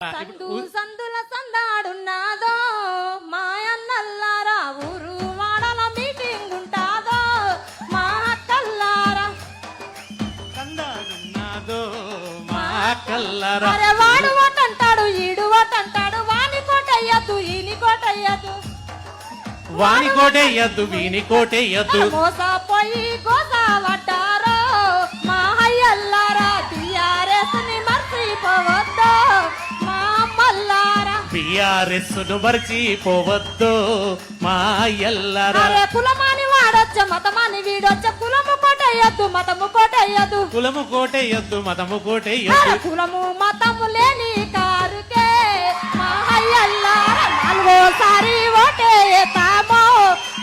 సందు సందుల సందాడున్నాదో మాయన్నల్లారా ఊరు వాడల మీటింగ్ ఉంటాదో మా అక్కల్లారా సందాడున్నాదో మా అక్కల్లారా. అరే వాడు వాటంటాడు ఈడు వాటంటాడు వాని కోటయ్యద్దు ఈని కోటయ్యద్దు వాని కోటేయద్దు వీని కోటేయద్దు మోసపోయి గోసా పడ్డారో మా అయ్యల్లారా టిఆర్ఎస్ ని మర్చిపోవద్దు మా అమ్మల్లారా టిఆర్ఎస్ ను మర్చిపోవద్దు మా ఎల్లరా. అరే కులమాని వాడొచ్చ మతమాని వీడొచ్చ కులము కోటయ్యద్దు మతము కోటయ్యద్దు కులము కోటేయద్దు మతము కోటేయద్దు కులము మతము లేని కారుకే మా అయ్యల్లారా నాలుగోసారి ఓటేస్తామో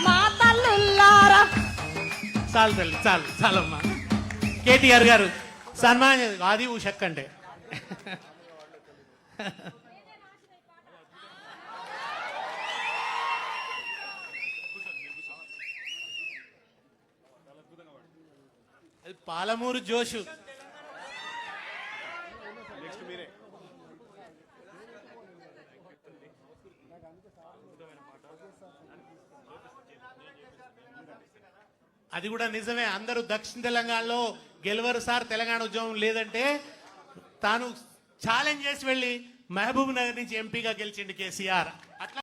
మా తల్లుల్లారా. చాలు తల్లి చాలు చాలమ్మా. కేటీఆర్ గారు సన్మానం ఆది ఉషక్ అంటే అది పాలమూరు జోషు. అది కూడా నిజమే. అందరూ దక్షిణ తెలంగాణలో గెలవరు సార్ తెలంగాణ ఉద్యమం లేదంటే తాను ఛాలెంజ్ చేసి వెళ్ళి మహబూబ్ నగర్ నుంచి ఎంపీగా గెలిచిండు కేసీఆర్.